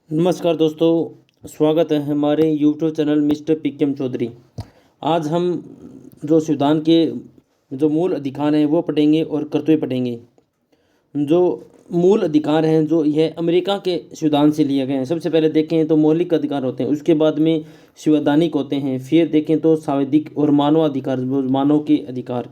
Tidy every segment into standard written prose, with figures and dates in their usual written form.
नमस्कार दोस्तों, स्वागत है हमारे YouTube channel mister PKM Chaudhary. आज हम जो संविधान के जो मूल अधिकार हैं वो पढ़ेंगे और कर्तव्य पढ़ेंगे। जो मूल अधिकार हैं जो यह अमेरिका के संविधान से लिए गए हैं। सबसे पहले देखें तो मौलिक अधिकार होते हैं, उसके बाद में संवैधानिक होते हैं, फिर देखें तो सांविधिक और मानवाधिकार, मानव के अधिकार।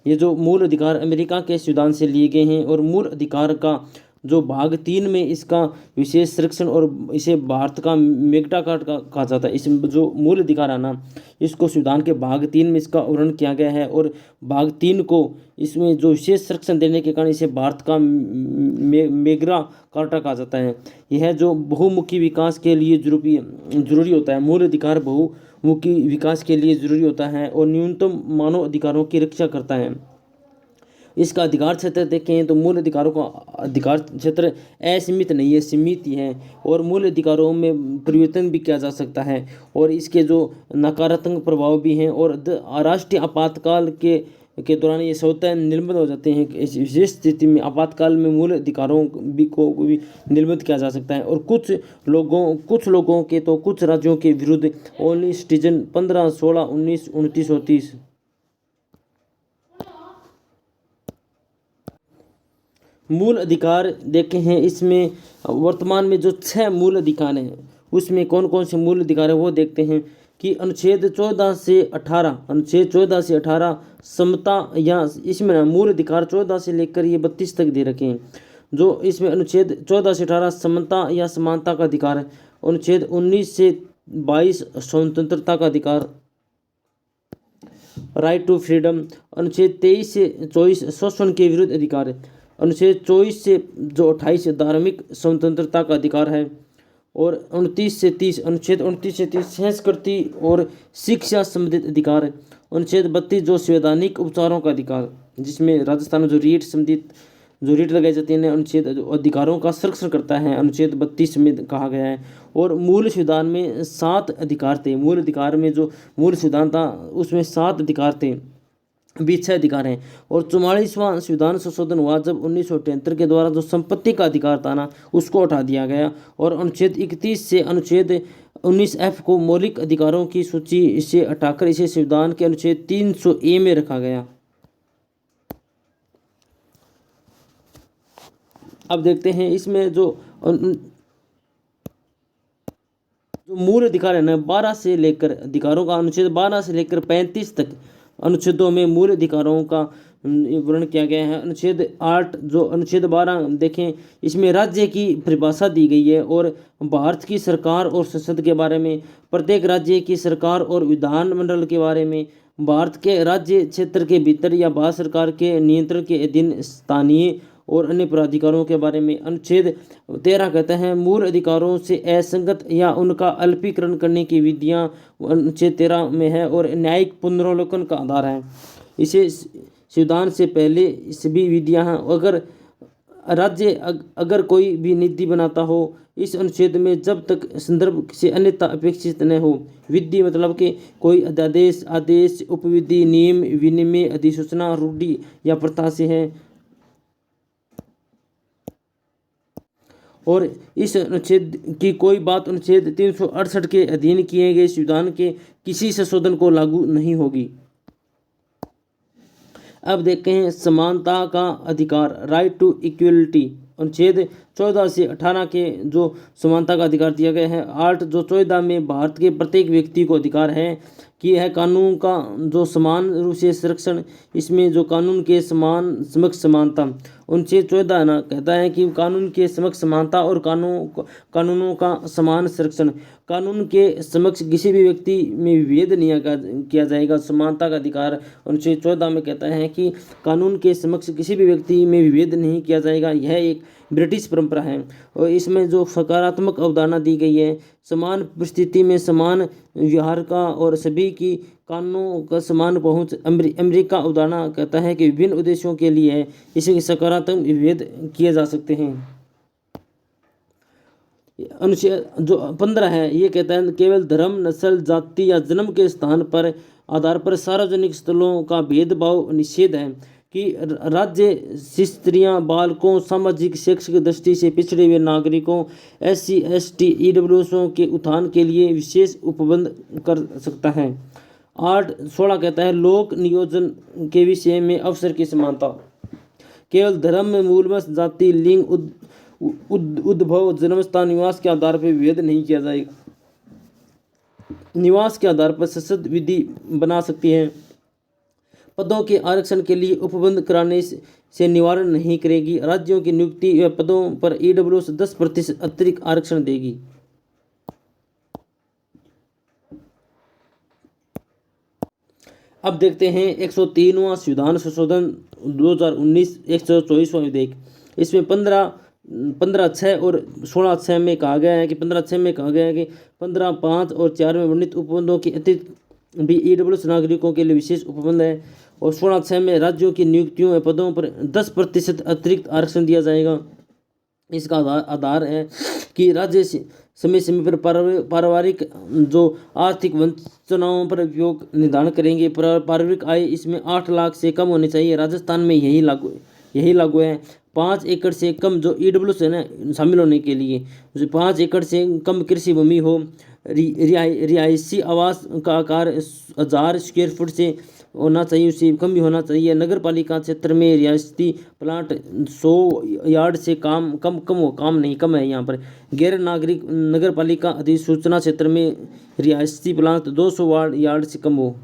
ये जो मूल अधिकार अमेरिका के संविधान से लिए गए हैं और मूल अधिकार का जो भाग 3 में इसका विशेष संरक्षण और इसे भारत का मैग्ना कार्टा का कहा जाता है। इसमें जो मूल अधिकार है ना, इसको संविधान के भाग 3 में इसका वर्णन किया गया है और भाग 3 को इसमें जो विशेष संरक्षण देने के कारण इसे भारत का मैग्ना कार्टा कहा जाता है। यह जो बहुमुखी विकास के लिए जरूरी होता है। मूल अधिकार बहुमुखी विकास के लिए जरूरी होता है और न्यूनतम मानव अधिकारों की रक्षा करता है। इसका अधिकार क्षेत्र देखें तो मूल अधिकारों का अधिकार क्षेत्र असीमित नहीं है, सीमित ही है और मूल अधिकारों में परिवर्तन भी किया जा सकता है और इसके जो नकारात्मक प्रभाव भी हैं और राष्ट्रीय आपातकाल के दौरान ये स्वतः निलंबित हो जाते हैं। इस विशेष स्थिति में आपातकाल में मूल अधिकारों को भी निलंबित किया जा सकता है और कुछ लोगों के तो कुछ राज्यों के विरुद्ध ओनली सिटीजन 15, 16, 19, 29 और 30। मूल अधिकार देखे हैं, इसमें वर्तमान में जो 6 मूल अधिकार हैं उसमें कौन कौन से मूल अधिकार है वो देखते हैं कि अनुच्छेद 14 से 18 समता, या इसमें मूल अधिकार 14 से लेकर ये 32 तक दे रखे हैं। जो इसमें अनुच्छेद 14 से 18 समता या समानता का अधिकार है। अनुच्छेद 19 से 22 स्वतंत्रता का अधिकार, राइट टू फ्रीडम। अनुच्छेद 23 से 24 शोषण के विरुद्ध अधिकार है। अनुच्छेद 24 से जो 28 धार्मिक स्वतंत्रता का अधिकार है और 29 से 30 संस्कृति और शिक्षा संबंधित अधिकार है। अनुच्छेद 32 जो संवैधानिक उपचारों का अधिकार, जिसमें राजस्थान में जो रीट लगाई जाती है, अनुच्छेद अधिकारों का संरक्षण करता है, अनुच्छेद 32 में कहा गया है। और मूल संविधान में 7 अधिकार थे। मूल अधिकार में जो मूल संविधान था उसमें 7 अधिकार थे, 6 अधिकार हैं। और 44वां संविधान संशोधन हुआ जब 1973 के द्वारा जो संपत्ति का अधिकार था ना, उसको हटा दिया गया और अनुच्छेद 31 से अनुच्छेद 19F को मौलिक अधिकारों की सूची से हटाकर इसे संविधान के अनुच्छेद 300A में रखा गया। अब देखते हैं इसमें जो मूल अधिकार है ना, 12 से लेकर अधिकारों का अनुच्छेद 12 से लेकर 35 तक अनुच्छेदों में मूल अधिकारों का वर्णन किया गया है। अनुच्छेद 8 जो अनुच्छेद 12 देखें, इसमें राज्य की परिभाषा दी गई है और भारत की सरकार और संसद के बारे में, प्रत्येक राज्य की सरकार और विधानमंडल के बारे में, भारत के राज्य क्षेत्र के भीतर या भारत सरकार के नियंत्रण के अधीन स्थानीय और अन्य प्राधिकारों के बारे में। अनुच्छेद 13 कहते हैं मूल अधिकारों से असंगत या उनका अल्पीकरण करने की विधियां अनुच्छेद 13 में है और न्यायिक पुनरावलोकन का आधार है। इसे संविधान से पहले सभी विधियां हैं। राज्य अगर कोई भी नीति बनाता हो इस अनुच्छेद में, जब तक संदर्भ से अन्यथा अपेक्षित न हो। विधि मतलब कि कोई आदेश, उपविधि, नियम, विनिमय, अधिसूचना, रूढ़ि या प्रथा से है। और इस अनुच्छेद की कोई बात अनुच्छेद 368 के अधीन किए गए संविधान के किसी संशोधन को लागू नहीं होगी। अब देखते हैं समानता का अधिकार, राइट टू इक्वलिटी। अनुच्छेद 14 से 18 के जो समानता का अधिकार दिया गया है। 8 जो 14 में भारत के प्रत्येक व्यक्ति को अधिकार है कि यह कानून का जो समान रूप से संरक्षण, इसमें जो कानून के समक्ष समानता। अनुच्छेद 14 ना कहता है कि कानून के समक्ष समानता और कानूनों का समान संरक्षण। कानून के समक्ष किसी भी व्यक्ति में विभेद नहीं किया जाएगा। समानता का अधिकार अनुच्छेद 14 में कहता है कि कानून के समक्ष किसी भी व्यक्ति में विभेद नहीं किया जाएगा। यह एक ब्रिटिश परंपरा है और इसमें जो सकारात्मक अवधारणा दी गई है, समान परिस्थिति में समान व्यवहार का और सभी की कानूनों का समान पहुंच। अमेरिका अवधारणा कहता है कि विभिन्न उद्देश्यों के लिए इसके सकारात्मक विभेद किए जा सकते हैं। अनुच्छेद जो 15 है ये कहता है केवल धर्म, नस्ल, जाति या जन्म के स्थान पर आधार पर सार्वजनिक स्थलों का भेदभाव निषेध है। कि राज्य स्त्रियां, बालकों, सामाजिक शैक्षिक दृष्टि से पिछड़े हुए नागरिकों, SC ST EWSों के उत्थान के लिए विशेष उपबंध कर सकता है। 8-16 कहता है लोक नियोजन के विषय में अवसर की समानता। केवल धर्म में मूलवश जाति, लिंग, उद्भव, जन्मस्थान, निवास के आधार पर विभेद नहीं किया जाएगा। निवास के आधार पर सशक्त विधि बना सकती है। पदों के आरक्षण के लिए उपबंध कराने से निवारण नहीं करेगी। राज्यों की नियुक्ति व पदों पर EWS 10% अतिरिक्त आरक्षण देगी। अब देखते हैं 103वां संविधान संशोधन 2019 124वां विधेयक। इसमें 15(6) और 16(6) में कहा गया है कि 15(6) में कहा गया है कि 15(5) और 4 में वर्णित उपबंधों के अतिरिक्त भी EWS नागरिकों के लिए विशेष उपबंध है। और 16(6) में राज्यों की नियुक्तियों व पदों पर 10% अतिरिक्त आरक्षण दिया जाएगा। इसका आधार है कि राज्य समय समय पर पारिवारिक जो आर्थिक वंचनाओं पर उपयोग निर्धारण करेंगे। पारिवारिक आय इसमें 8 लाख से कम होनी चाहिए। राजस्थान में यही लागू है। 5 एकड़ से कम जो EWS है ना शामिल होने के लिए, 5 एकड़ से कम कृषि भूमि हो, रिहायशी आवास का आकार 1000 स्क्वायर फुट से होना चाहिए, उससे कम भी होना चाहिए। नगर पालिका क्षेत्र में रियासती प्लाट 100 यार्ड से कम है यहाँ पर। गैर नागरिक नगर पालिका अधिसूचना क्षेत्र में रियासती प्लाट 200 यार्ड से कम हो।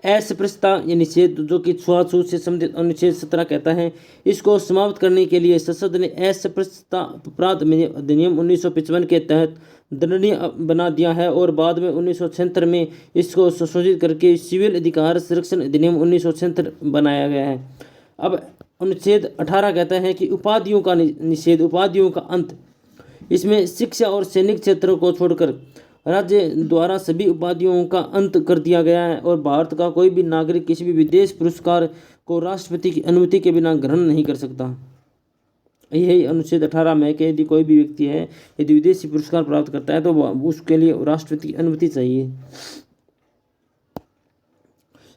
अस्पृश्यता या निषेध जो कि छुआछूत से संबंधित अनुच्छेद 17 कहता है, इसको समाप्त करने के लिए संसद ने अस्पृश्यता अपराध अधिनियम 1955 के तहत दंडनीय बना दिया है और बाद में 1976 में इसको संशोधित करके सिविल अधिकार संरक्षण अधिनियम 1976 बनाया गया है। अब अनुच्छेद 18 कहता है कि उपाधियों का निषेध, उपाधियों का अंत। इसमें शिक्षा और सैनिक क्षेत्रों को छोड़कर राज्य द्वारा सभी उपाधियों का अंत कर दिया गया है और भारत का कोई भी नागरिक किसी भी विदेश पुरस्कार को राष्ट्रपति की अनुमति के बिना ग्रहण नहीं कर सकता। यही अनुच्छेद 18 में कि यदि कोई भी व्यक्ति है यदि विदेशी पुरस्कार प्राप्त करता है तो उसके लिए राष्ट्रपति की अनुमति चाहिए।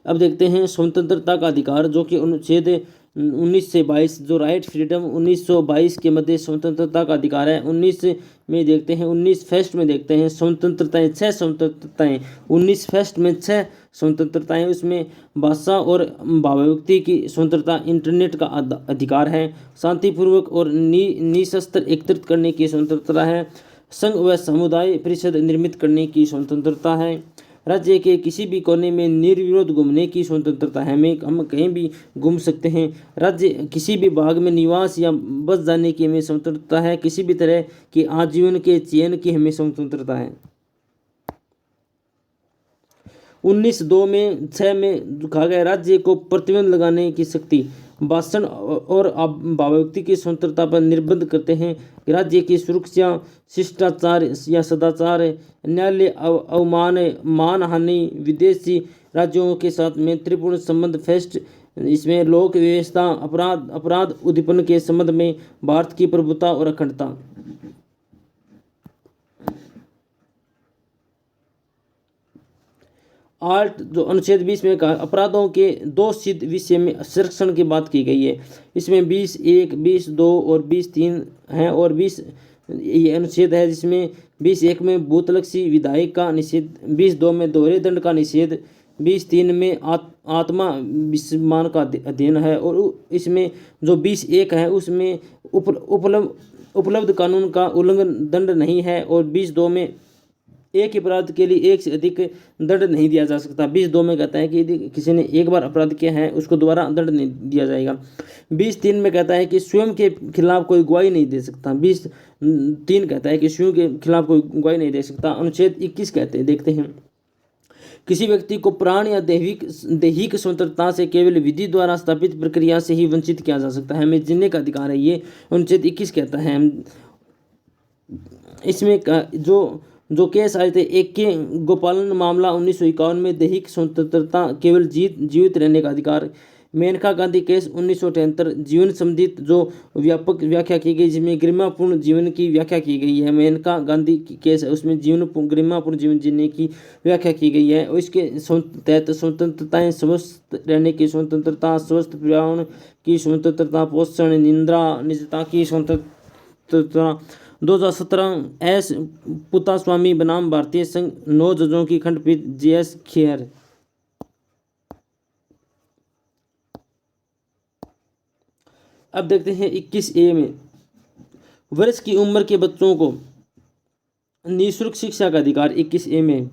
अब देखते हैं स्वतंत्रता का अधिकार जो कि अनुच्छेद 19 से 22 जो राइट फ्रीडम 1922 के मध्य स्वतंत्रता का अधिकार है। 19 में देखते हैं 19 फर्स्ट में देखते हैं स्वतंत्रताएं 6 स्वतंत्रताएं 19 फर्स्ट में 6 स्वतंत्रताएं। उसमें भाषा और भावव्यक्ति की स्वतंत्रता, इंटरनेट का अधिकार है, शांतिपूर्वक और निशस्त्र एकत्रित करने की स्वतंत्रता है, संघ व समुदाय परिषद निर्मित करने की स्वतंत्रता है, राज्य के किसी भी कोने में निर्विरोध घूमने की स्वतंत्रता है, हम कहीं भी घूम सकते हैं, राज्य किसी भी भाग में निवास या बस जाने की हमें स्वतंत्रता है, किसी भी तरह के आजीवन के चयन की हमें स्वतंत्रता है। 19(2) में 6 में कहा गया राज्य को प्रतिबंध लगाने की शक्ति, भाषण और भावव्यक्ति की स्वतंत्रता पर निर्बंध करते हैं। राज्य की सुरक्षा, शिष्टाचार या सदाचार, न्यायालय अवमान, मानहानि, विदेशी राज्यों के साथ मैत्रीपूर्ण संबंध, फेस्ट इसमें लोक व्यवस्था, अपराध उद्दीपन के संबंध में भारत की प्रभुता और अखंडता। आर्ट जो अनुच्छेद 20 में कहा अपराधों के 2 सिद्ध विषय में संरक्षण की बात की गई है। इसमें 20(1), 20(2) और 20(3) हैं और 20 ये अनुच्छेद है जिसमें 20(1) में भूतलक्षी विधायक का निषेध, 20(2) में दोहरे दंड का निषेध, 20(3) में आत्मा विस्मान का अध्ययन है और इसमें जो 20(1) है उसमें उपलब्ध कानून का उल्लंघन दंड नहीं है और 20(2) में एक अपराध के लिए एक से अधिक दंड नहीं दिया जा सकता। 20(2) में कहता है कि यदि किसी ने एक बार अपराध किया है उसको दोबारा दंड नहीं दिया जाएगा। 20(3) में कहता है कि स्वयं के खिलाफ कोई गवाही नहीं दे सकता। 20(3) कहता है कि स्वयं के खिलाफ कोई गवाही नहीं दे सकता। अनुच्छेद 21 कहते हैं, देखते हैं, किसी व्यक्ति को प्राण या दैहिक स्वतंत्रता से केवल विधि द्वारा स्थापित प्रक्रिया से ही वंचित किया जा सकता है, हमें जीने का अधिकार है, ये अनुच्छेद 21 कहता है। इसमें जो केस आए थे, एक के गोपालन मामला 1951 में दैहिक स्वतंत्रता, केवल जीवित रहने का अधिकार, मेनका गांधी केस 1973 जीवन संबंधित जो व्यापक व्याख्या की गई, जिसमें गरिमापूर्ण जीवन की व्याख्या की गई है। मेनका गांधी की केस है, उसमें गरिमापूर्ण जीवन जीने की व्याख्या की गई है। और इसके तहत स्वतंत्रताएं, स्वस्थ रहने की स्वतंत्रता, स्वस्थ पर्यावरण की स्वतंत्रता, पोषण, निद्रा, निजता की स्वतंत्रता। 2017 एस पुतास्वामी बनाम भारतीय संघ, 9 जजों की खंडपीठ, JS खेर। अब देखते हैं 21A में, वर्ष की उम्र के बच्चों को निःशुल्क शिक्षा का अधिकार। 21A में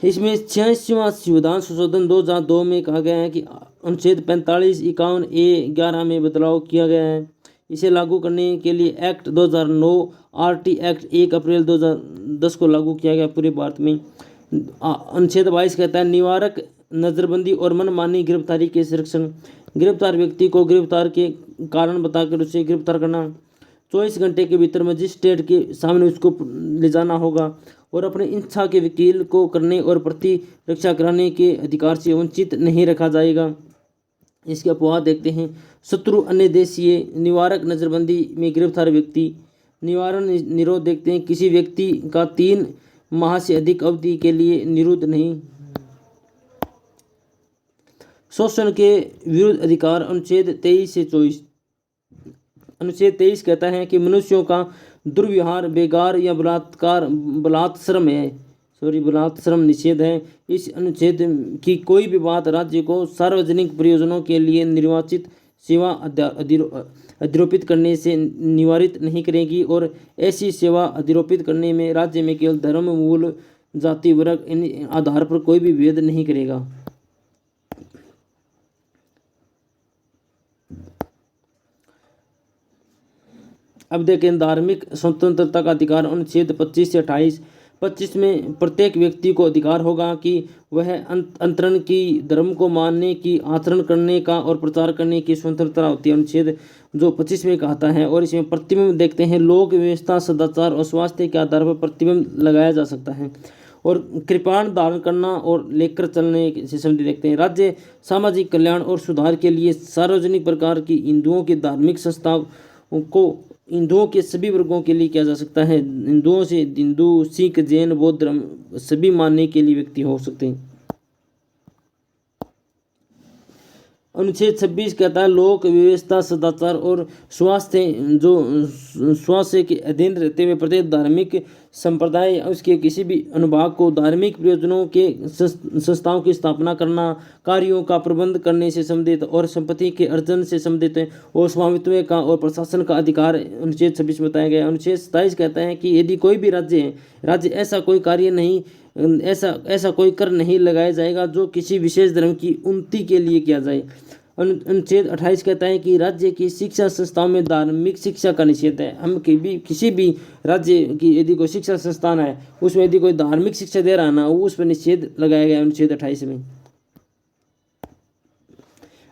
इसमें 86वां संविधान संशोधन 2002 में कहा गया है कि अनुच्छेद 45, 51A, 11 में बदलाव किया गया है। इसे लागू करने के लिए एक्ट 2009 RT एक्ट 1 अप्रैल 2010 को लागू किया गया पूरे भारत में। अनुच्छेद 22 कहता है निवारक नजरबंदी और मनमानी गिरफ्तारी के संरक्षण। गिरफ्तार व्यक्ति को गिरफ्तार के कारण बताकर उसे गिरफ्तार करना, 24 घंटे के भीतर मजिस्ट्रेट के सामने उसको ले जाना होगा और अपनी इच्छा के वकील को करने और प्रतिरक्षा कराने के अधिकार से वंचित नहीं रखा जाएगा। इसके अपवाद देखते हैं, शत्रु अन्य देशीय, निवारक नजरबंदी में गिरफ्तार व्यक्ति, निवारण निरोध देखते हैं, किसी व्यक्ति का 3 माह से अधिक अवधि के लिए निरोध नहीं। शोषण के विरुद्ध अधिकार, अनुच्छेद 23 से 24। अनुच्छेद 23 कहता है कि मनुष्यों का दुर्व्यवहार, बेगार या बलात्श्रम निषेध है। इस अनुच्छेद की कोई भी बात राज्य को सार्वजनिक प्रयोजनों के लिए निर्वाचित सेवा अधिरोपित करने से निवारित नहीं करेगी और ऐसी सेवा अधिरोपित करने में राज्य में केवल धर्म, मूल, जाति, वर्ग इन आधार पर कोई भी भेद नहीं करेगा। अब देखें धार्मिक स्वतंत्रता का अधिकार, अनुच्छेद 25 से 28। 25 में प्रत्येक व्यक्ति को अधिकार होगा कि वह अंतरण की, धर्म को मानने की, आचरण करने का और प्रचार करने की स्वतंत्रता होती है। अनुच्छेद जो 25 में कहता है। और इसमें प्रतिबंध देखते हैं, लोक व्यवस्था, सदाचार और स्वास्थ्य के आधार पर प्रतिबंध लगाया जा सकता है। और कृपाण धारण करना और लेकर चलने से संबंधित देखते हैं, राज्य सामाजिक कल्याण और सुधार के लिए सार्वजनिक प्रकार की हिंदुओं की धार्मिक संस्थाओं को हिंदुओं के सभी वर्गों के लिए किया जा सकता है। हिंदुओं से हिंदू, सिख, जैन, बौद्ध धर्म सभी मानने के लिए व्यक्ति हो सकते हैं। अनुच्छेद 26 कहता है लोक व्यवस्था, सदाचार और स्वास्थ्य के अधीन रहते हुए प्रत्येक धार्मिक संप्रदाय उसके किसी भी अनुभाग को धार्मिक प्रयोजनों के संस्थाओं की स्थापना करना, कार्यों का प्रबंध करने से संबंधित और संपत्ति के अर्जन से संबंधित और स्वामित्व का और प्रशासन का अधिकार अनुच्छेद 26 बताया गया। अनुच्छेद 27 कहता है कि यदि कोई भी राज्य ऐसा कोई कार्य नहीं, ऐसा कोई कर नहीं लगाया जाएगा जो किसी विशेष धर्म की उन्नति के लिए किया जाए। अनुच्छेद 28 कहता है कि राज्य की शिक्षा संस्थाओं में धार्मिक शिक्षा का निषेध है। हम किसी भी राज्य की यदि कोई शिक्षा संस्थान है उसमें यदि कोई धार्मिक शिक्षा दे रहा है ना, उस पर निषेध लगाया गया अनुच्छेद 28 में।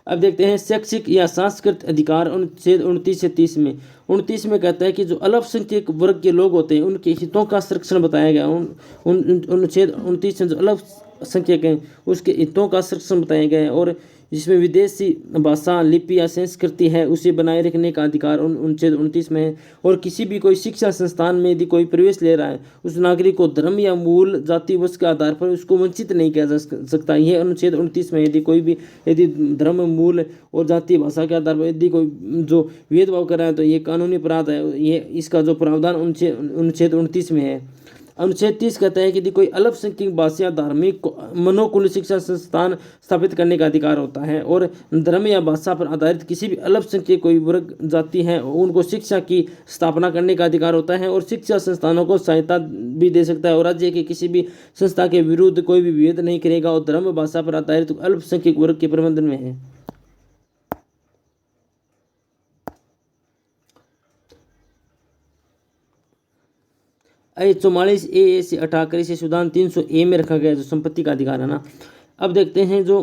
अब देखते हैं शैक्षिक या सांस्कृतिक अधिकार, अनुच्छेद 29 से 30 में। 29 में कहता है कि जो अल्पसंख्यक वर्ग के लोग होते हैं उनके हितों का संरक्षण बताया गया। अनुच्छेद 29 में जो अल्पसंख्यक हैं उसके हितों का संरक्षण बताया गया है। और जिसमें विदेशी भाषा, लिपि या संस्कृति है उसे बनाए रखने का अधिकार अनुच्छेद 29 में है। और किसी भी कोई शिक्षा संस्थान में यदि कोई प्रवेश ले रहा है उस नागरिक को धर्म या मूल जाति वंश के आधार पर उसको वंचित नहीं किया जा सकता। यह अनुच्छेद 29 में यदि धर्म, मूल और जाति, भाषा के आधार पर यदि कोई जो भेदभाव कर रहा है तो ये कानूनी अपराध है। ये इसका जो प्रावधान अनुच्छेद 29 में है। अनुच्छेद 30 कहता है कि यदि कोई अल्पसंख्यक भाषा, धार्मिक, मनोकुल शिक्षा संस्थान स्थापित करने का अधिकार होता है और धर्म या भाषा पर आधारित किसी भी अल्पसंख्यक कोई वर्ग जाति है उनको शिक्षा की स्थापना करने का अधिकार होता है और शिक्षा संस्थानों को सहायता भी दे सकता है। और राज्य के किसी भी संस्था के विरुद्ध कोई भी भेद नहीं करेगा और धर्म, भाषा पर आधारित अल्पसंख्यक वर्ग के प्रबंधन में है। A 44A से हटाकर इसे संविधान 300A में रखा गया जो संपत्ति का अधिकार है ना। अब देखते हैं जो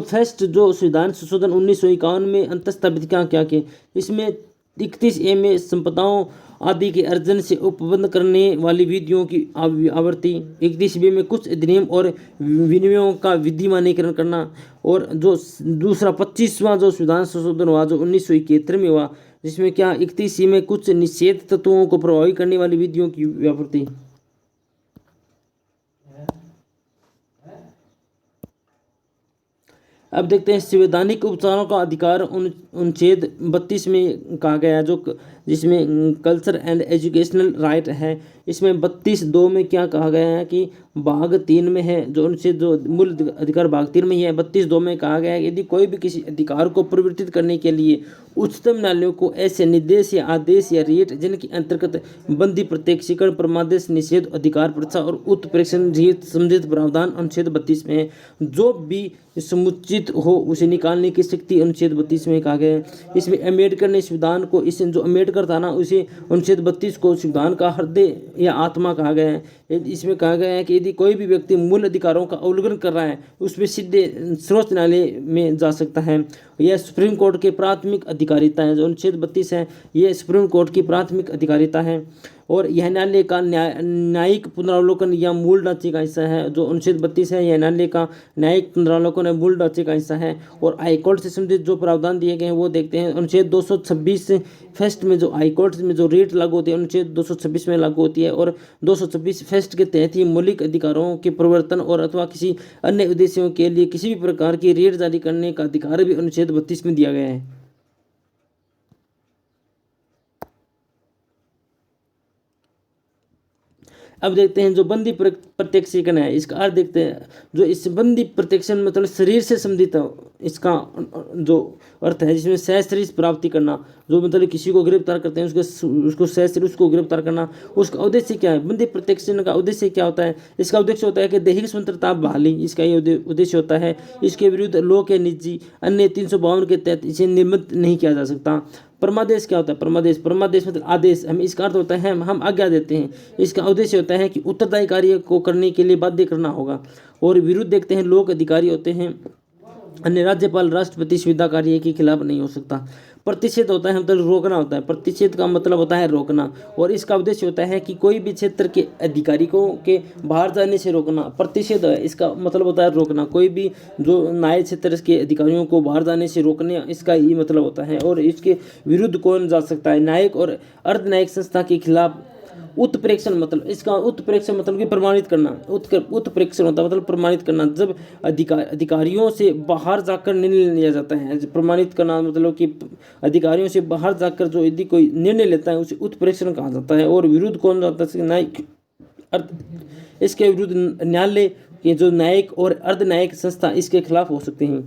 फर्स्ट जो संविधान संशोधन 1951 में अंतः स्थापित क्या किया। इसमें 31A में संपदाओं आदि के अर्जन से उपबंध करने वाली विधियों की आवृत्ति। 31B में कुछ अधिनियम और विनियमों का विधिमानीकरण करना। और जो दूसरा 25वां जो संविधान संशोधन हुआ जो 1971 में हुआ, जिसमें क्या 31C में कुछ निषेध तत्वों को प्रभावित करने वाली विधियों की व्यापृति। अब देखते हैं संवैधानिक उपचारों का अधिकार अनुच्छेद 32 में कहा गया है, जो जिसमें कल्चर एंड एजुकेशनल राइट है। इसमें 32(2) में क्या कहा गया है कि भाग 3 में है, जो अनुच्छेद जो मूल अधिकार भाग 3 में ही है। 32(2) में कहा गया है यदि कोई भी किसी अधिकार को परिवर्तित करने के लिए उच्चतम न्यायालयों को ऐसे निर्देश या आदेश या रीट जिनके अंतर्गत बंदी, प्रत्यक्षीकरण, परमादेश, निषेध, अधिकार परीक्षा और उत्प्रेक्षण रहित संबंधित प्रावधान अनुच्छेद 32 में है, जो भी समुचित हो उसे निकालने की शक्ति अनुच्छेद 32 में कहा गया है। इसमें अम्बेडकर ने संविधान को, इस जो अम्बेडकर था ना, उसे अनुच्छेद 32 को संविधान का हृदय या आत्मा कहा गया है। इसमें कहा गया है कि यदि कोई भी व्यक्ति मूल अधिकारों का उल्लंघन कर रहा है उसमें सीधे सर्वोच्च न्यायालय में जा सकता है। यह सुप्रीम कोर्ट की प्राथमिक अधिकारिता है। जो अनुच्छेद 32 है यह सुप्रीम कोर्ट की प्राथमिक अधिकारिता है और यह न्यायालय का न्यायिक पुनरावलोकन या मूल ढांचे का हिस्सा है। जो अनुच्छेद 32 है यह न्यायालय का न्यायिक पुनरावलोकन या मूल ढांचे का हिस्सा है। और हाईकोर्ट से संबंधित जो प्रावधान दिए गए हैं वो देखते हैं। अनुच्छेद 226 फर्स्ट में जो हाईकोर्ट में जो रेट लागू होती है अनुच्छेद 226 में लागू होती है और 226 फर्स्ट के तहत ही मौलिक अधिकारों के परिवर्तन और अथवा किसी अन्य उद्देश्यों के लिए किसी भी प्रकार की रेट जारी करने का अधिकार भी अनुच्छेद 32 में दिया गया है। अब देखते हैं जो बंदी प्रत्यक्षीकरण है, इसका अर्थ देखते हैं। जो इस बंदी प्रत्यक्षण मतलब शरीर से संबंधित इसका जो अर्थ है, जिसमें सहशरीर प्राप्ति करना, जो मतलब किसी को गिरफ्तार करते हैं उसको सहशरीर उसको गिरफ्तार करना, उसका उद्देश्य क्या है। बंदी प्रत्यक्षण का उद्देश्य क्या होता है? इसका उद्देश्य होता है कि दैहिक स्वतंत्रता बहाली, इसका ये उद्देश्य होता है। इसके विरुद्ध लोक या निजी अन्य 352 के तहत इसे निर्मित नहीं किया जा सकता। परमादेश क्या होता है? परमादेश मतलब आदेश, हम इसका अर्थ होता है हम आज्ञा देते हैं। इसका उद्देश्य होता है कि उत्तरदायी कार्य को करने के लिए बाध्य करना होगा। और विरुद्ध देखते हैं लोक अधिकारी होते हैं अन्य राज्यपाल, राष्ट्रपति सुविधा कार्य के खिलाफ नहीं हो सकता। प्रतिषेध होता है मतलब रोकना होता है। प्रतिषेध का मतलब होता है रोकना और इसका उद्देश्य होता है कि कोई भी क्षेत्र के अधिकारियों के बाहर जाने से रोकना। प्रतिषेध है इसका मतलब होता है रोकना, कोई भी जो न्याय क्षेत्र के अधिकारियों को बाहर जाने से रोकने, इसका ये मतलब होता है। और इसके विरुद्ध कौन जा सकता है? न्यायिक और अर्ध न्यायिक संस्था के खिलाफ। उत्प्रेक्षण मतलब इसका उत्प्रेक्षण मतलब कि प्रमाणित करना। उत्प्रेक्षण होता है मतलब प्रमाणित करना, जब अधिकारियों से बाहर जाकर निर्णय लिया जाता है। प्रमाणित करना मतलब कि अधिकारियों से बाहर जाकर जो यदि कोई निर्णय लेता है उसे उत्प्रेक्षण कहा जाता है। और विरुद्ध कौन जाता है? न्यायिक इसके विरुद्ध न्यायालय के जो न्यायिक और अर्ध न्यायिक संस्था इसके खिलाफ हो सकते हैं।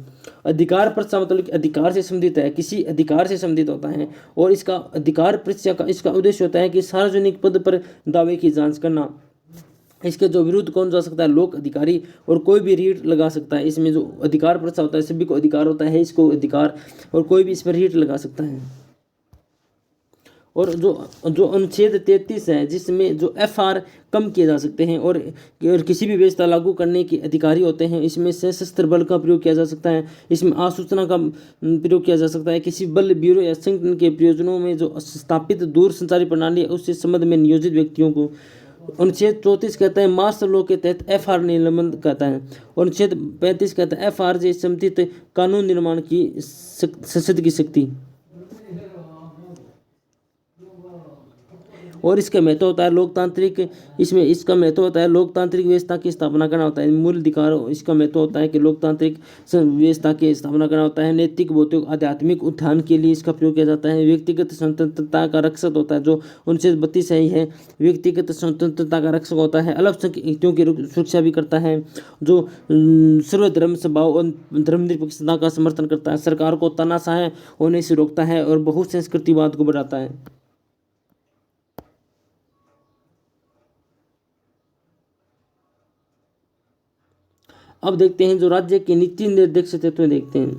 अधिकार परीक्षा मतलब अधिकार से संबंधित है, किसी अधिकार से संबंधित होता है। और इसका अधिकार परीक्षा का इसका उद्देश्य होता है कि सार्वजनिक पद पर दावे की जांच करना। इसके जो विरुद्ध कौन जा सकता है? लोक अधिकारी, और कोई भी रीट लगा सकता है। इसमें जो अधिकार परीक्षा होता है सभी को अधिकार होता है इसको अधिकार, और कोई भी इस पर रीट लगा सकता है। और जो अनुच्छेद 33 है जिसमें जो FR कम किए जा सकते हैं और किसी भी व्यवस्था लागू करने के अधिकारी होते हैं। इसमें सशस्त्र बल का प्रयोग किया जा सकता है, इसमें आसूचना का प्रयोग किया जा सकता है, किसी बल, ब्यूरो या संगठन के प्रयोजनों में जो स्थापित दूर संचारी प्रणाली है उससे संबंध में नियोजित व्यक्तियों को। अनुच्छेद 34 कहता है मार्शल लॉ के तहत FR निलंबन कहता है। और अनुच्छेद 35 कहता है FR से संबंधित कानून निर्माण की संसद की शक्ति। और इसका महत्व होता है लोकतांत्रिक, इसमें इसका महत्व होता है लोकतांत्रिक व्यवस्था की स्थापना करना होता है। मूल अधिकार इसका महत्व होता है कि लोकतांत्रिक व्यवस्था की स्थापना करना होता है। नैतिक, भौतिक, आध्यात्मिक उत्थान के लिए इसका प्रयोग किया जाता है। व्यक्तिगत स्वतंत्रता का रक्षक होता है, जो अनुच्छेद 32 है व्यक्तिगत स्वतंत्रता का रक्षक होता है। अल्पसंख्यक हितों की सुरक्षा भी करता है, जो सर्वधर्म स्वभाव और धर्मनिरपेक्षता का समर्थन करता है। सरकार को तानाशाह होने से रोकता है और बहुसंस्कृतिवाद को बढ़ाता है। अब देखते हैं जो राज्य के नीति निर्देशक तत्व देखते हैं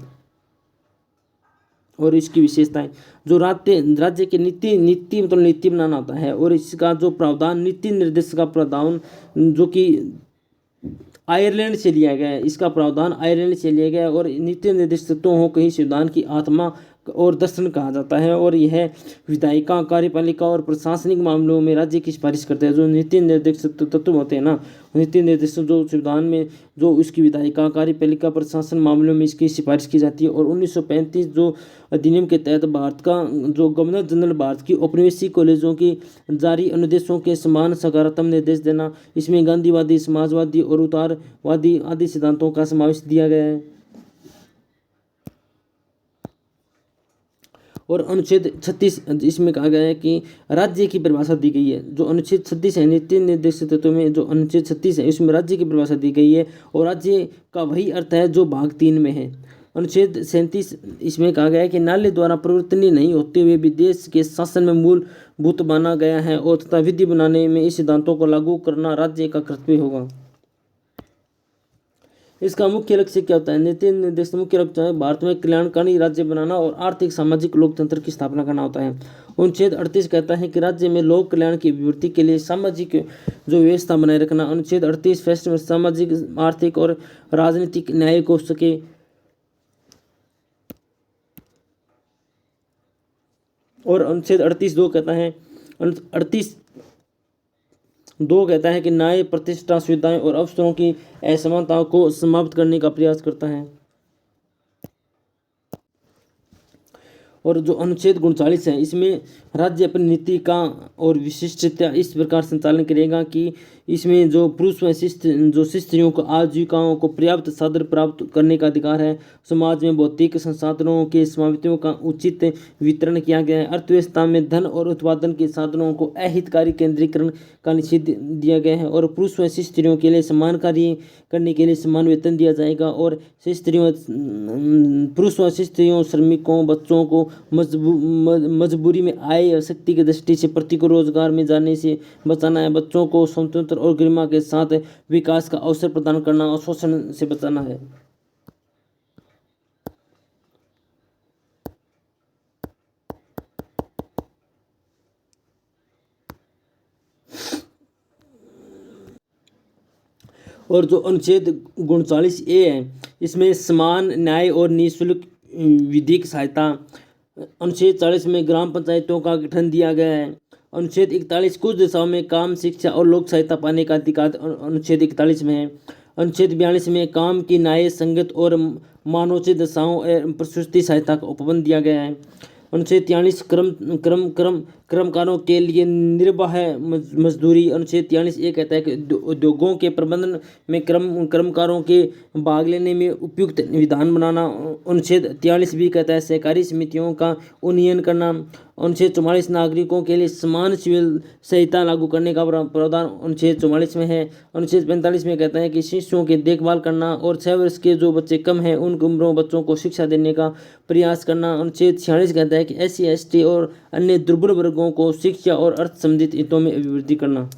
और इसकी विशेषताएं। जो राज्य के नीति मतलब नीति बनाना होता है। और इसका जो प्रावधान, नीति निर्देशक का प्रावधान जो कि आयरलैंड से लिया गया है, इसका प्रावधान आयरलैंड से लिया गया है। और नीति निर्देशक तत्वों हो कहीं संविधान की आत्मा और दर्शन कहा जाता है, और यह विधायिका, कार्यपालिका और प्रशासनिक मामलों में राज्य की सिफारिश करता है। जो नीति निर्देशक तत्व होते हैं ना, नीति निर्देशक जो संविधान में जो इसकी विधायिका, कार्यपालिका, प्रशासन मामलों में इसकी सिफारिश की जाती है। और 1935 जो अधिनियम के तहत भारत का जो गवर्नर जनरल भारत की औपनिवेशिक कॉलेजों की जारी अनुदेशों के समान सकारात्मक निर्देश देना, इसमें गांधीवादी, समाजवादी और उदारवादी आदि सिद्धांतों का समावेश दिया गया है। और अनुच्छेद 36 इसमें कहा गया है कि राज्य की परिभाषा दी गई है। जो अनुच्छेद 36 है नीति निर्देशित तत्व में, जो अनुच्छेद 36 है इसमें राज्य की परिभाषा दी गई है, और राज्य का वही अर्थ है जो भाग 3 में है। अनुच्छेद 37 इसमें कहा गया है कि न्यायालय द्वारा परिवर्तनीय नहीं होते हुए भी देश के शासन में मूलभूत माना गया है, और तथा विधि बनाने में इस सिद्धांतों को लागू करना राज्य का कर्तव्य होगा। इसका मुख्य लक्ष्य क्या होता है? नीति निर्देश मुख्य लक्ष्य है भारत में कल्याणकारी राज्य बनाना और आर्थिक सामाजिक लोकतंत्र की स्थापना करना होता है। अनुच्छेद 38 कहता है कि राज्य में लोक कल्याण की अभिवृद्धि के लिए सामाजिक जो व्यवस्था बनाए रखना। अनुच्छेद 38 फैसले में सामाजिक, आर्थिक और राजनीतिक न्याय को सके। और अनुच्छेद 38(2) कहता है 38(2) कहता है कि न्याय प्रतिष्ठा, सुविधाएं और अवसरों की असमानता को समाप्त करने का प्रयास करता है। और जो अनुच्छेद 39 है इसमें राज्य अपनी नीति का और विशिष्टता इस प्रकार संचालन करेगा कि इसमें जो पुरुष व स्त्रियों को आजीविकाओं को पर्याप्त साधन प्राप्त करने का अधिकार है। समाज में भौतिक संसाधनों के स्वामित्व का उचित वितरण किया गया है। अर्थव्यवस्था में धन और उत्पादन के साधनों को अहितकारी केंद्रीकरण का निषेध दिया गया है। और पुरुष व स्त्रियों के लिए समान कार्य करने के लिए समान वेतन दिया जाएगा। और पुरुष व स्त्रियों, श्रमिकों, बच्चों को मजबूरी में आय शक्ति की दृष्टि से प्रतिकूल रोजगार में जाने से बचाना है। बच्चों को स्वतंत्र और गरिमा के साथ विकास का अवसर प्रदान करना और शोषण से बचाना है। और जो अनुच्छेद 39(a) है इसमें समान न्याय और निःशुल्क विधिक सहायता। अनुच्छेद 40 में ग्राम पंचायतों का गठन दिया गया है। अनुच्छेद 41 कुछ दिशाओं में काम, शिक्षा और लोक सहायता पाने का अधिकार अनुच्छेद 41 में है। अनुच्छेद 42 में काम की न्याय संगत और मानवोचित दशाओं एवं प्रसूति सहायता का उपबंध दिया गया है। अनुच्छेद 43 कर्मकारों के लिए निर्बाह मजदूरी। अनुच्छेद 43(a) कहता है कि उद्योगों के प्रबंधन में कर्मकारों के भाग लेने में उपयुक्त विधान बनाना। अनुच्छेद 43(b) कहता है सहकारी समितियों का उन्नयन करना। अनुच्छेद 44 नागरिकों के लिए समान सिविल संहिता लागू करने का प्रावधान अनुच्छेद 44 में है। अनुच्छेद 45 में कहता है कि शिशुओं की देखभाल करना और 6 वर्ष के जो बच्चे कम हैं उन उम्रों बच्चों को शिक्षा देने का प्रयास करना। अनुच्छेद 46 कहता है कि SC, ST और अन्य दुर्बल वर्गों को शिक्षा और अर्थ संबंधित हितों में अभिवृद्धि करना।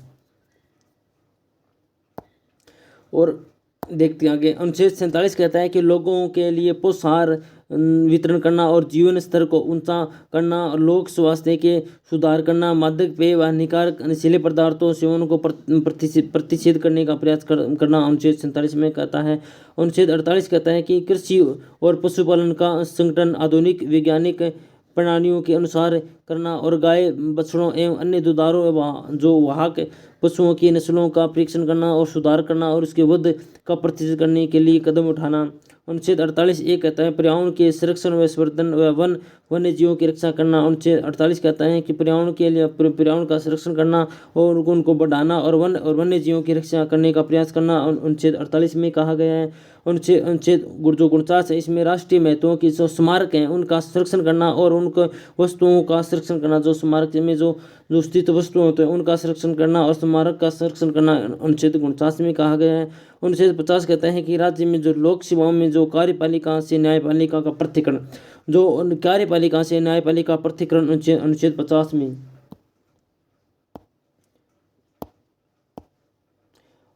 और देखते आगे अनुच्छेद 47 कहता है कि लोगों के लिए पोषाहार वितरण करना और जीवन स्तर को ऊंचा करना और लोक स्वास्थ्य के सुधार करना, मादक पेय व हानिकारक नशीले पदार्थों सेवन को प्रतिषेध करने का प्रयास करना अनुच्छेद 47 में कहता है। अनुच्छेद 48 कहता है कि कृषि और पशुपालन का संगठन आधुनिक वैज्ञानिक प्रणालियों के अनुसार करना और गाय, बछड़ों एवं अन्य दुधारू एवं जो वाहक पशुओं की नस्लों का परीक्षण करना और सुधार करना और उसके वध का प्रतिषेध करने के लिए कदम उठाना। अनुच्छेद 48(a) कहता है पर्यावरण के संरक्षण व संवर्धन व वन्य जीवों की रक्षा करना। अनुच्छेद 48 कहता है कि पर्यावरण का संरक्षण करना और उनको बढ़ाना और वन्य जीवों की रक्षा करने का प्रयास करना अनुच्छेद 48 में कहा गया है। अनुच्छेद जो 49 है इसमें राष्ट्रीय महत्वों की जो स्मारक हैं उनका संरक्षण करना और उनको वस्तुओं का संरक्षण करना। जो स्मारक में जो स्थित वस्तुएं होते हैं उनका संरक्षण करना और स्मारक का संरक्षण करना अनुच्छेद 49 में कहा गया है। अनुच्छेद 50 कहता है कि राज्य में जो लोक सेवाओं में जो कार्यपालिका से न्यायपालिका का पृथक्करण, जो कार्यपालिका से न्यायपालिका पृथक्करण अनुच्छेद 50 में।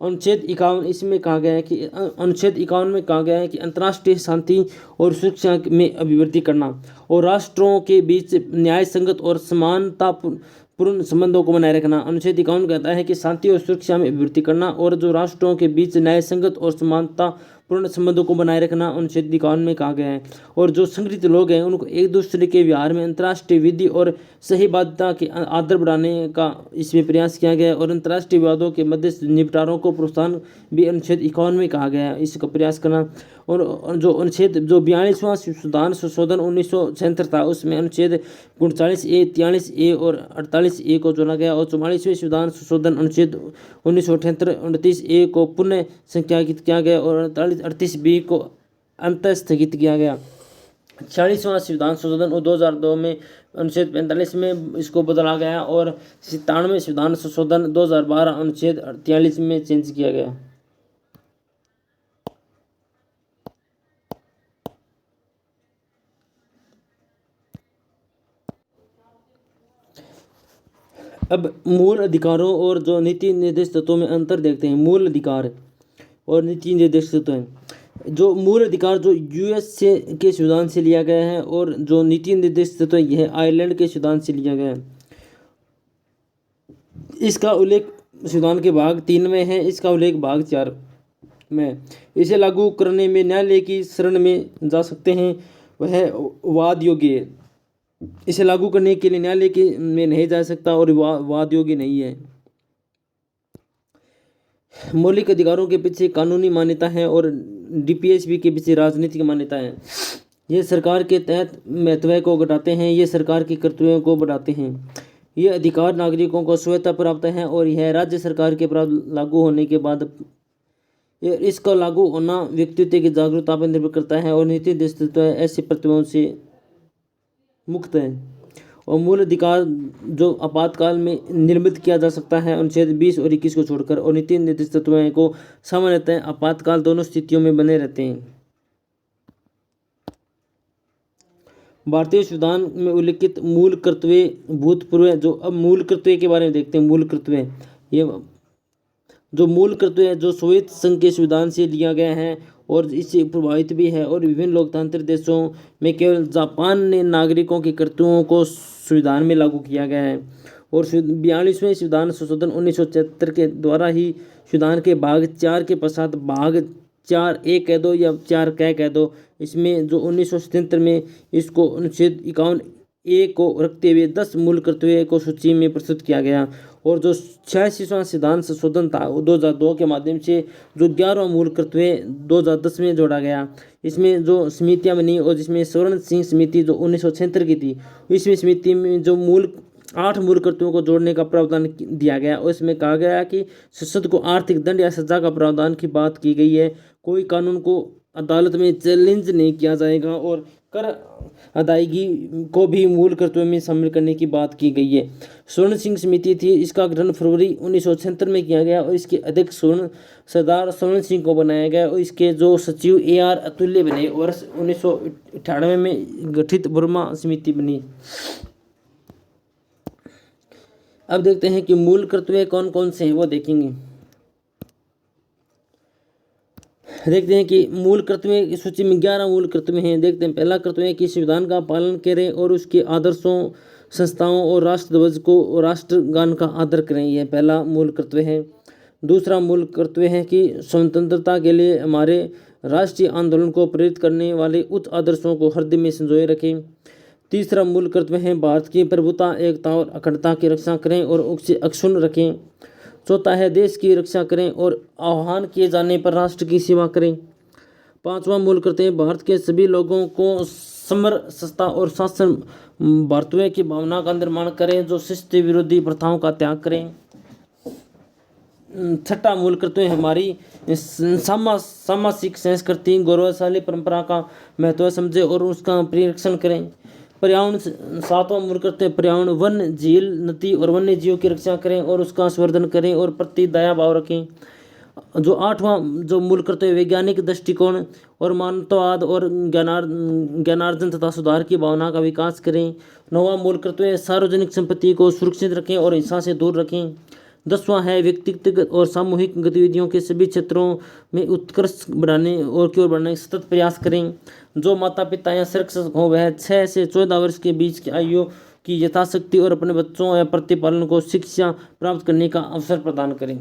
अनुच्छेद 51 इसमें कहा गया है कि अनुच्छेद 51 में कहा गया है कि अंतर्राष्ट्रीय शांति और सुरक्षा में अभिवृद्धि करना और राष्ट्रों के बीच न्याय संगत और समानतापूर्ण संबंधों को बनाए रखना। अनुच्छेद 51 कहता है कि शांति और सुरक्षा में अभिवृद्धि करना और जो राष्ट्रों के बीच न्याय संगत और समानतापूर्ण पूर्ण संबंधों को बनाए रखना अनुच्छेद 51 में कहा गया है। और जो संगठित लोग हैं उनको एक दूसरे के व्यवहार में अंतर्राष्ट्रीय विधि और सही बाध्यता के आदर बढ़ाने का इसमें प्रयास किया गया है। और अंतर्राष्ट्रीय विवादों के मध्य निपटारों को प्रोत्साहन भी अनुच्छेद 51 में कहा गया है, इसका प्रयास करना। और जो अनुच्छेद जो 42वां संविधान संशोधन 1976 था उसमें अनुच्छेद 39A, 43A और 48A को जोड़ा गया। और 44वें संविधान संशोधन अनुच्छेद 1978 29A को पुनः संख्याकित किया गया और 38B को अंतः स्थगित किया गया। 46वां संविधान संशोधन 2002 में अनुच्छेद 45 में इसको बदला गया और 97वें संविधान संशोधन 2012 अनुच्छेद 43 में चेंज किया गया। अब मूल अधिकारों और जो नीति निर्देश तत्वों में अंतर देखते हैं। मूल अधिकार और नीति निर्देश तत्व हैं। जो मूल अधिकार जो यूएस से के संविधान से लिया गया है और जो नीति निर्देश तत्व यह आयरलैंड के संविधान से लिया गया है। इसका उल्लेख संविधान के भाग 3 में है, इसका उल्लेख भाग 4 में। इसे लागू करने में न्यायालय की शरण में जा सकते हैं, वह वाद योग्य है। इसे लागू करने के लिए न्यायालय के में नहीं जा सकता और वाद योग्य नहीं है। मौलिक अधिकारों के पीछे कानूनी मान्यता है और डीपीएसबी के पीछे राजनीतिक मान्यता है। ये सरकार के तहत महत्व को घटाते हैं, ये सरकार के कर्तव्यों को बढ़ाते हैं। ये अधिकार नागरिकों को स्वतः प्राप्त है और यह राज्य सरकार के लागू होने के बाद इसका लागू होना व्यक्तित्व की जागरूकता पर निर्भर करता है और नीति निर्देश ऐसे प्रतिबंधों से मुक्त है। और मूल अधिकार जो आपातकाल में निर्मित किया जा सकता है अनुच्छेद 20 और 21 को छोड़कर, और नीति निर्देश तत्वों को सामान्यतः आपातकाल दोनों स्थितियों में बने रहते हैं। भारतीय संविधान में उल्लिखित मूल कर्तव्य भूतपूर्व जो अब मूल कर्तव्य के बारे में देखते हैं। मूल कर्तव्य ये जो मूल कर्तव्य जो सोवियत संघ के संविधान से लिया गया है और इससे प्रभावित भी है और विभिन्न लोकतांत्रिक देशों में केवल जापान ने नागरिकों के कर्तव्यों को संविधान में लागू किया गया है। और 42वें संविधान संशोधन 1976 के द्वारा ही संविधान के भाग 4 के पश्चात भाग 4A कह दो या 4K कह दो, इसमें जो 1977 में इसको अनुच्छेद 51A को रखते हुए 10 मूल कर्तव्य को सूची में प्रस्तुत किया गया। और जो 86वां संविधान संशोधन था 2002 के माध्यम से जो 11वां मूल कर्तव्य 2010 में जोड़ा गया। इसमें जो समितियां बनी और जिसमें स्वर्ण सिंह समिति जो 1976 की थी, इसमें समिति में जो 8 मूल कर्तव्यों को जोड़ने का प्रावधान दिया गया और इसमें कहा गया कि संसद को आर्थिक दंड या सजा का प्रावधान की बात की गई है। कोई कानून को अदालत में चैलेंज नहीं किया जाएगा और कर अदायगी को भी मूल कर्तव्य में शामिल करने की बात की गई है। स्वर्ण सिंह समिति थी, इसका गठन फरवरी 1976 में किया गया और इसके अध्यक्ष सरदार स्वर्ण सिंह को बनाया गया और इसके जो सचिव AR अतुल्य बने। वर्ष 1998 में गठित बर्मा समिति बनी। अब देखते हैं कि मूल कर्तव्य कौन कौन से हैं, वो देखेंगे। देखते हैं कि मूल कर्तव्य की सूची में 11 मूल कर्तव्य हैं। देखते हैं पहला कर्तव्य कि संविधान का पालन करें और उसके आदर्शों, संस्थाओं और राष्ट्रध्वज को राष्ट्रगान का आदर करें, यह पहला मूल कर्तव्य है। दूसरा मूल कर्तव्य है कि स्वतंत्रता के लिए हमारे राष्ट्रीय आंदोलन को प्रेरित करने वाले उच्च आदर्शों को हृदय में संजोए रखें। तीसरा मूल कर्तव्य है भारत की प्रभुता, एकता और अखंडता की रक्षा करें और उसे अक्षुण्ण रखें। चौथा है देश की रक्षा करें और आह्वान किए जाने पर राष्ट्र की सेवा करें। पांचवा मूल कर्तव्य भारत के सभी लोगों को समरसता और शासन भातृत्व की भावना का निर्माण करें, जो शिष्ट विरोधी प्रथाओं का त्याग करें। छठा मूल कर्तव्य हमारी सामाजिक संस्कृति गौरवशाली परंपरा का महत्व समझे और उसका परिरक्षण करें। पर्यावरण, सातवां मूल कर्तव्य पर्यावरण, वन, झील, नदी और वन्य जीवों की रक्षा करें और उसका संवर्धन करें और प्रति दया भाव रखें। जो आठवां जो मूल कर्तव्य वैज्ञानिक दृष्टिकोण और मानवतावाद और ज्ञानार्जन तथा सुधार की भावना का विकास करें। नौवां मूल कर्तव्य सार्वजनिक संपत्ति को सुरक्षित रखें और हिंसा से दूर रखें। 10वां है व्यक्तिगत और सामूहिक गतिविधियों के सभी क्षेत्रों में उत्कृष्ट बढ़ाने और की ओर बढ़ाने का सतत प्रयास करें। जो माता पिता या शिक्षक हो वह 6 से 14 वर्ष के बीच की आयु की यथाशक्ति और अपने बच्चों या प्रतिपालन को शिक्षा प्राप्त करने का अवसर प्रदान करें।